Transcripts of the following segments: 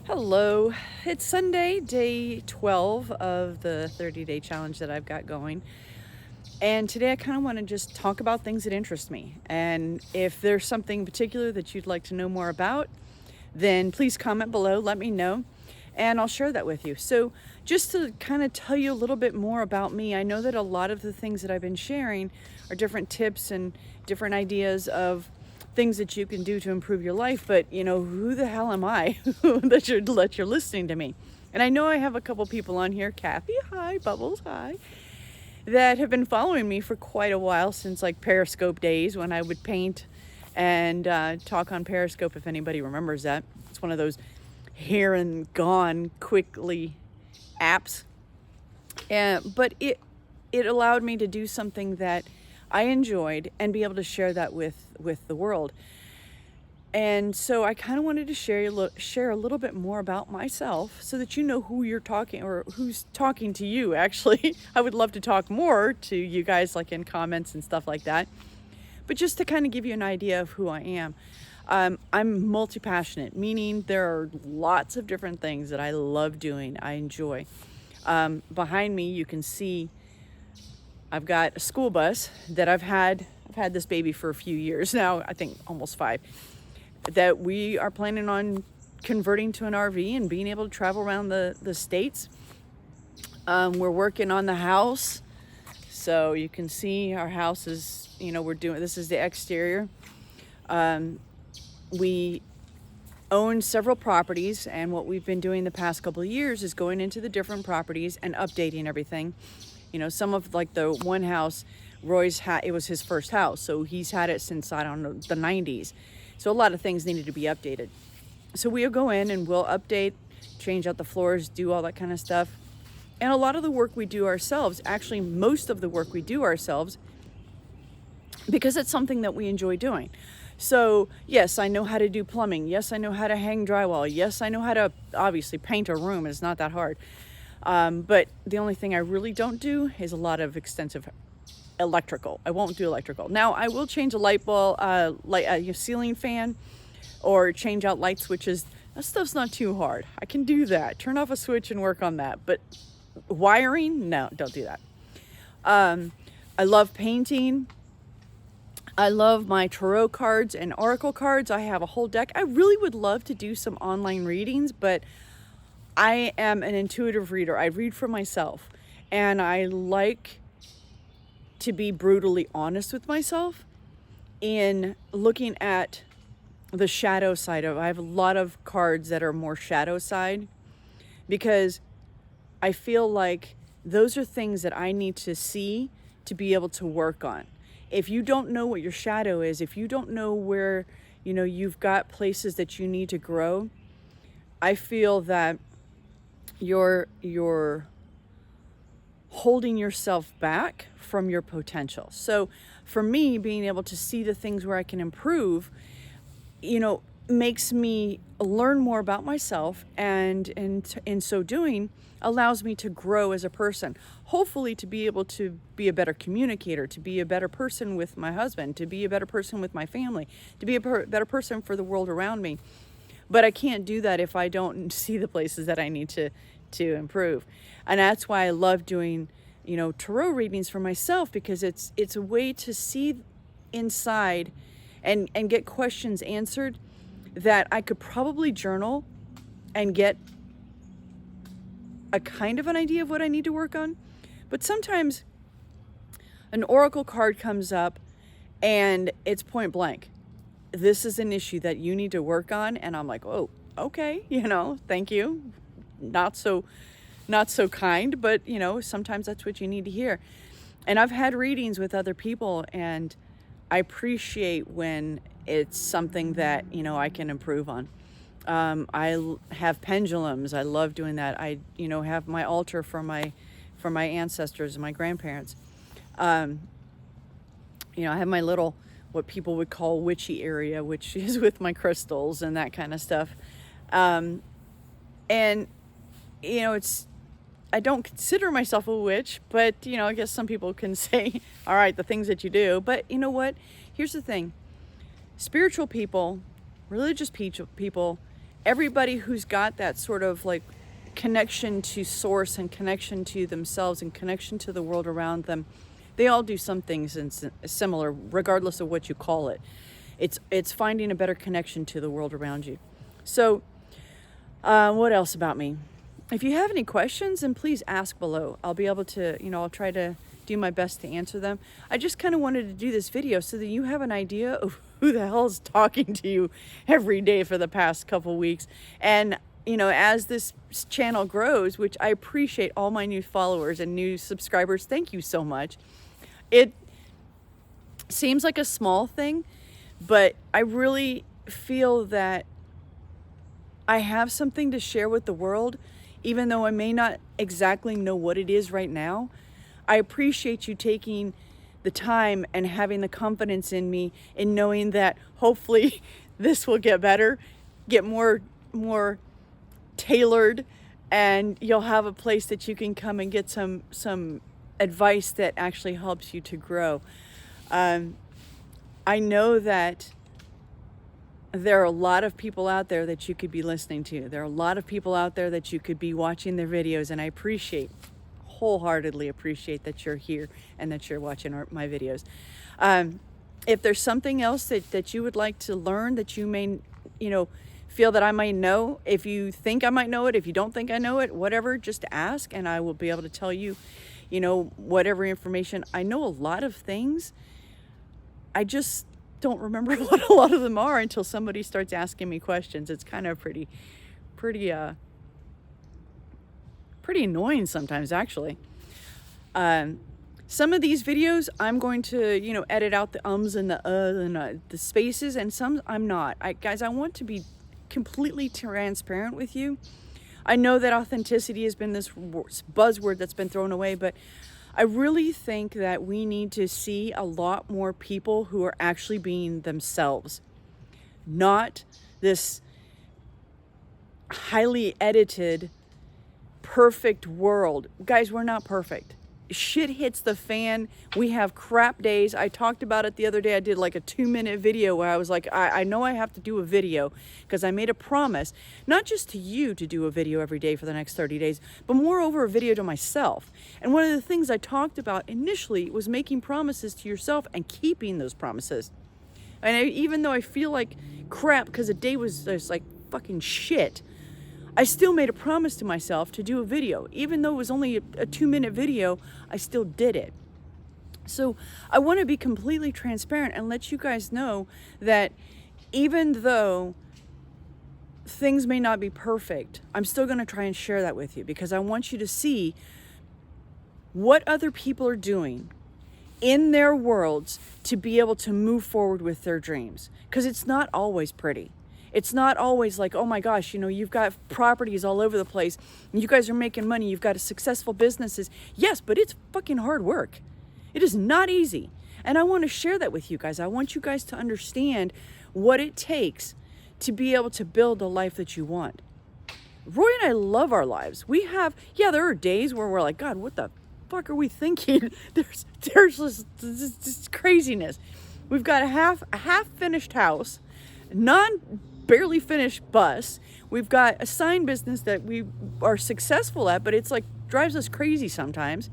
Hello, it's Sunday, day 12 of the 30-day challenge that I've got going. And today I kind of want to just talk about things that interest me. And if there's something in particular that you'd like to know more about, then please comment below, let me know, and I'll share that with you. So just to kind of tell you a little bit more about me, I know that a lot of the things that I've been sharing are different tips and different ideas of things that you can do to improve your life, but who the hell am I that you're listening to me? And I know I have a couple people on here, Kathy, hi, Bubbles, hi, that have been following me for quite a while, since like Periscope days when I would paint and talk on Periscope, if anybody remembers that. It's one of those here and gone quickly apps. But it allowed me to do something that I enjoyed and be able to share that with the world. And so I kind of wanted to share a little bit more about myself so that you know who you're talking, or who's talking to you, actually. I would love to talk more to you guys, like in comments and stuff like that. But just to kind of give you an idea of who I am. I'm multi-passionate, meaning there are lots of different things that I love doing, I enjoy. Behind me, you can see I've got a school bus that I've had this baby for a few years now, I think almost 5, that we are planning on converting to an RV and being able to travel around the states. We're working on the house. So you can see our house is, this is the exterior. We own several properties, and what we've been doing the past couple of years is going into the different properties and updating everything. Some of, like, the one house, it was his first house, so he's had it since, I don't know, the 90s. So a lot of things needed to be updated. So we'll go in and we'll update, change out the floors, do all that kind of stuff. And a lot of the work we do ourselves, actually most of the work we do ourselves, because it's something that we enjoy doing. So yes, I know how to do plumbing. Yes, I know how to hang drywall. Yes, I know how to obviously paint a room. It's not that hard. But the only thing I really don't do is a lot of extensive electrical. I won't do electrical. Now I will change a light bulb, a ceiling fan, or change out light switches. That stuff's not too hard. I can do that. Turn off a switch and work on that. But wiring, no, don't do that. I love painting. I love my tarot cards and oracle cards. I have a whole deck. I really would love to do some online readings, but I am an intuitive reader. I read for myself, and I like to be brutally honest with myself in looking at the shadow side of it. I have a lot of cards that are more shadow side, because I feel like those are things that I need to see to be able to work on. If you don't know what your shadow is, if you don't know where, you've got places that you need to grow, I feel that you're holding yourself back from your potential. So for me, being able to see the things where I can improve, makes me learn more about myself, and in so doing allows me to grow as a person, hopefully to be able to be a better communicator, to be a better person with my husband, to be a better person with my family, to be a better person for the world around me. But I can't do that if I don't see the places that I need to improve. And that's why I love doing, tarot readings for myself, because it's a way to see inside and get questions answered that I could probably journal and get a kind of an idea of what I need to work on. But sometimes an oracle card comes up and it's point blank. This is an issue that you need to work on. And I'm like, oh, okay, thank you. Not so kind, but sometimes that's what you need to hear. And I've had readings with other people, and I appreciate when it's something that, I can improve on. I have pendulums. I love doing that. I, have my altar for my ancestors and my grandparents. I have my little, what people would call witchy area, which is with my crystals and that kind of stuff. And I don't consider myself a witch, but, I guess some people can say, all right, the things that you do. But you know what? Here's the thing. Spiritual people, religious people, everybody who's got that sort of like connection to source and connection to themselves and connection to the world around them, they all do some things similar, regardless of what you call it. It's finding a better connection to the world around you. So what else about me? If you have any questions, then please ask below. I'll be able to, I'll try to do my best to answer them. I just kind of wanted to do this video so that you have an idea of who the hell is talking to you every day for the past couple weeks. And, as this channel grows, which I appreciate all my new followers and new subscribers, thank you so much. It seems like a small thing, but I really feel that I have something to share with the world. Even though I may not exactly know what it is right now, I appreciate you taking the time and having the confidence in me in knowing that hopefully this will get better, get more tailored, and you'll have a place that you can come and get some advice that actually helps you to grow. I know that there are a lot of people out there that you could be listening to. There are a lot of people out there that you could be watching their videos, and I wholeheartedly appreciate that you're here and that you're watching my videos. If there's something else that you would like to learn that you may, feel that I might know, if you think I might know it, if you don't think I know it, whatever, just ask and I will be able to tell you, whatever information. I know a lot of things. I just don't remember what a lot of them are until somebody starts asking me questions. It's kind of pretty annoying sometimes, actually. Some of these videos I'm going to edit out the ums and the and the spaces, and some I'm not. Guys, I want to be completely transparent with you. I know that authenticity has been this buzzword that's been thrown away, but I really think that we need to see a lot more people who are actually being themselves, not this highly edited, perfect world. Guys, we're not perfect. Shit hits the fan. We have crap days. I talked about it the other day. I did like a 2-minute video where I was like, I know I have to do a video because I made a promise, not just to you to do a video every day for the next 30 days, but moreover a video to myself. And one of the things I talked about initially was making promises to yourself and keeping those promises. And even though I feel like crap because the day was just like fucking shit, I still made a promise to myself to do a video. Even though it was only a 2-minute video, I still did it. So I want to be completely transparent and let you guys know that even though things may not be perfect, I'm still going to try and share that with you because I want you to see what other people are doing in their worlds to be able to move forward with their dreams. Because it's not always pretty. It's not always like, oh my gosh, you've got properties all over the place. And you guys are making money. You've got successful businesses. Yes, but it's fucking hard work. It is not easy. And I want to share that with you guys. I want you guys to understand what it takes to be able to build a life that you want. Roy and I love our lives. We have, there are days where we're like, God, what the fuck are we thinking? There's just this craziness. We've got a half finished house, barely finished bus. We've got a sign business that we are successful at, but it's like drives us crazy sometimes.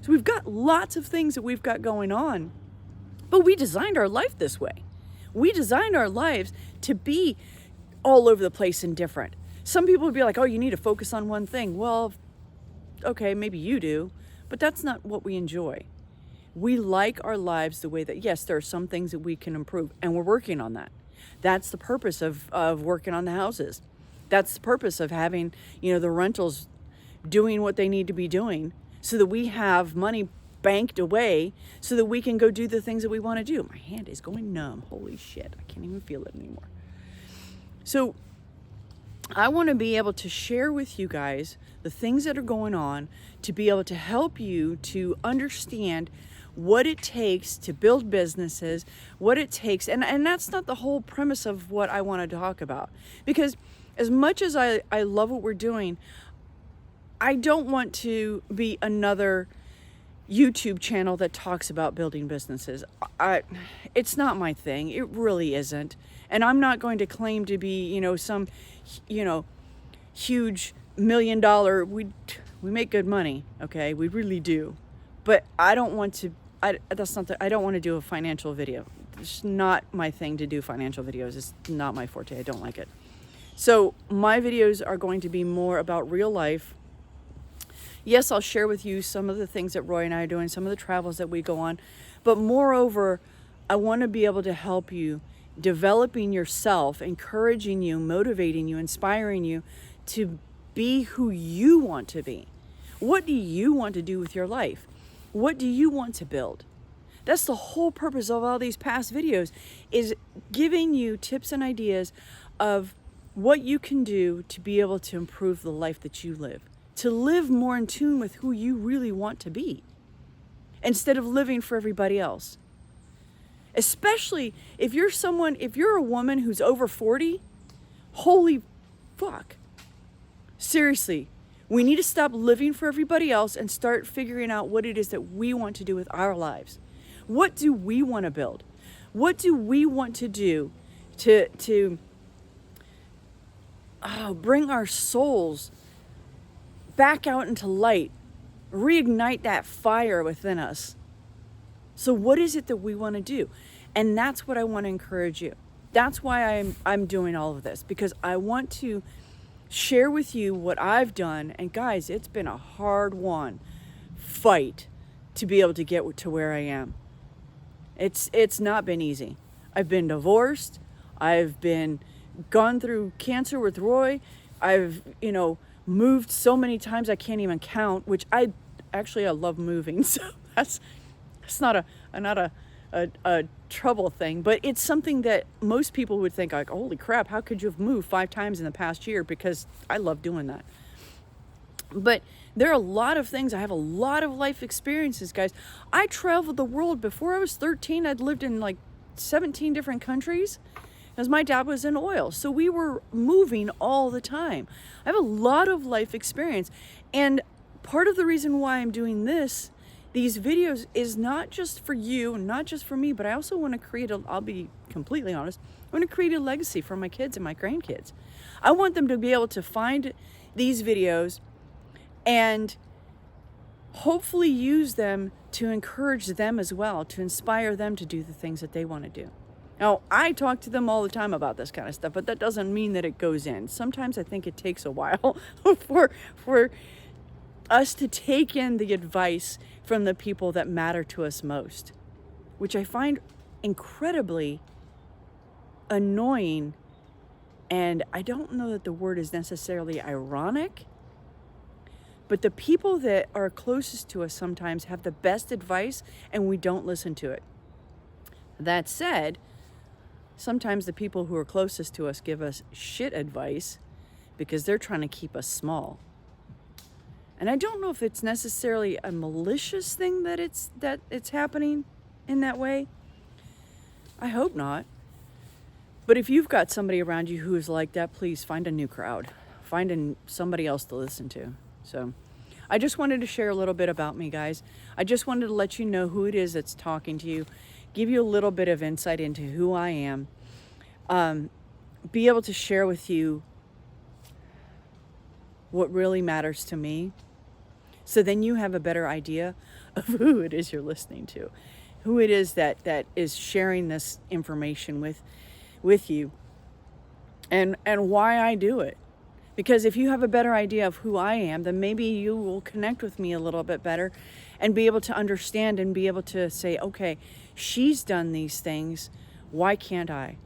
So we've got lots of things that we've got going on, but we designed our life this way. We designed our lives to be all over the place and different. Some people would be like, oh, you need to focus on one thing. Well, okay, maybe you do, but that's not what we enjoy. We like our lives the way that, yes, there are some things that we can improve, and we're working on that. That's the purpose of working on the houses. That's the purpose of having, the rentals doing what they need to be doing so that we have money banked away so that we can go do the things that we want to do. My hand is going numb. Holy shit. I can't even feel it anymore. So I want to be able to share with you guys the things that are going on to be able to help you to understand what it takes to build businesses, what it takes. And that's not the whole premise of what I want to talk about. Because as much as I love what we're doing, I don't want to be another, YouTube channel that talks about building businesses. It's not my thing. It really isn't. And I'm not going to claim to be, some, huge $1 million. We make good money, okay? We really do. But I don't want to. I don't want to do a financial video. It's not my thing to do financial videos. It's not my forte. I don't like it. So my videos are going to be more about real life. Yes, I'll share with you some of the things that Roy and I are doing, some of the travels that we go on. But moreover, I want to be able to help you developing yourself, encouraging you, motivating you, inspiring you to be who you want to be. What do you want to do with your life? What do you want to build? That's the whole purpose of all these past videos, is giving you tips and ideas of what you can do to be able to improve the life that you live, to live more in tune with who you really want to be, instead of living for everybody else. Especially if you're a woman who's over 40, holy fuck. Seriously, we need to stop living for everybody else and start figuring out what it is that we want to do with our lives. What do we want to build? What do we want to do to bring our souls back out into light, reignite that fire within us? So what is it that we want to do? And that's what I want to encourage you. That's why I'm doing all of this, because I want to share with you what I've done. And guys, it's been a hard-won fight to be able to get to where I am. It's not been easy. I've been divorced. I've been gone through cancer with Roy. I've, moved so many times I can't even count, which I love moving. So that's not a trouble thing, but it's something that most people would think like, holy crap, how could you have moved 5 times in the past year? Because I love doing that. But there are a lot of things. I have a lot of life experiences, guys. I traveled the world. Before I was 13, I'd lived in like 17 different countries, because my dad was in oil. So we were moving all the time. I have a lot of life experience. And part of the reason why I'm doing these videos, is not just for you and not just for me, but I also want to create I'll be completely honest, I want to create a legacy for my kids and my grandkids. I want them to be able to find these videos and hopefully use them to encourage them as well, to inspire them to do the things that they want to do. Now, I talk to them all the time about this kind of stuff, but that doesn't mean that it goes in. Sometimes I think it takes a while for us to take in the advice from the people that matter to us most, which I find incredibly annoying. And I don't know that the word is necessarily ironic, but the people that are closest to us sometimes have the best advice and we don't listen to it. That said, sometimes the people who are closest to us give us shit advice because they're trying to keep us small. And I don't know if it's necessarily a malicious thing that it's happening in that way. I hope not. But if you've got somebody around you who is like that, please find a new crowd. Find somebody else to listen to. So I just wanted to share a little bit about me, guys. I just wanted to let you know who it is that's talking to you, give you a little bit of insight into who I am, be able to share with you what really matters to me. So then you have a better idea of who it is you're listening to, who it is that is sharing this information with you, and why I do it. Because if you have a better idea of who I am, then maybe you will connect with me a little bit better and be able to understand and be able to say, okay, she's done these things, why can't I?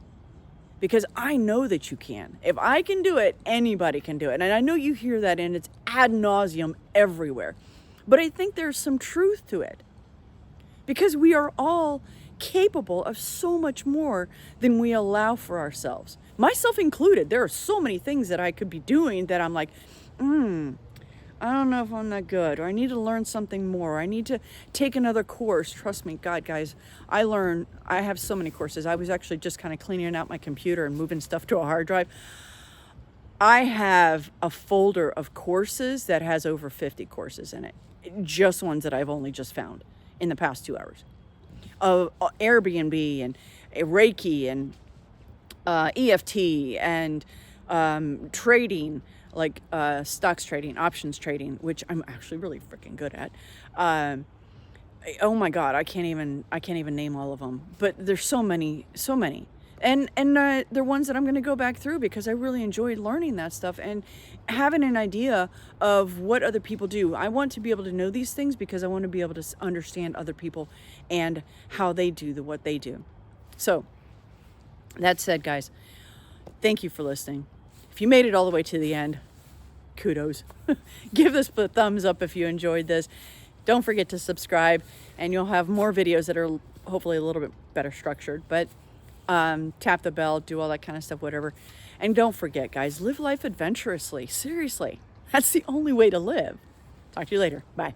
Because I know that you can. If I can do it, anybody can do it. And I know you hear that, and it's ad nauseum everywhere. But I think there's some truth to it. Because we are all capable of so much more than we allow for ourselves. Myself included. There are so many things that I could be doing that I'm like, I don't know if I'm that good, or I need to learn something more, or I need to take another course. Trust me, God, guys, I have so many courses. I was actually just kind of cleaning out my computer and moving stuff to a hard drive. I have a folder of courses that has over 50 courses in it. just ones that I've only just found in the past 2 hours. Airbnb and Reiki and EFT and trading, like stocks trading, options trading, which I'm actually really freaking good at. Oh my God, I can't even name all of them, but there's so many. And they're ones that I'm going to go back through because I really enjoyed learning that stuff and having an idea of what other people do. I want to be able to know these things because I want to be able to understand other people and how they do what they do. So that said, guys, thank you for listening. If you made it all the way to the end, kudos. Give this a thumbs up if you enjoyed this. Don't forget to subscribe, and you'll have more videos that are hopefully a little bit better structured. But tap the bell, do all that kind of stuff, whatever. And don't forget, guys, live life adventurously. Seriously, that's the only way to live. Talk to you later. Bye.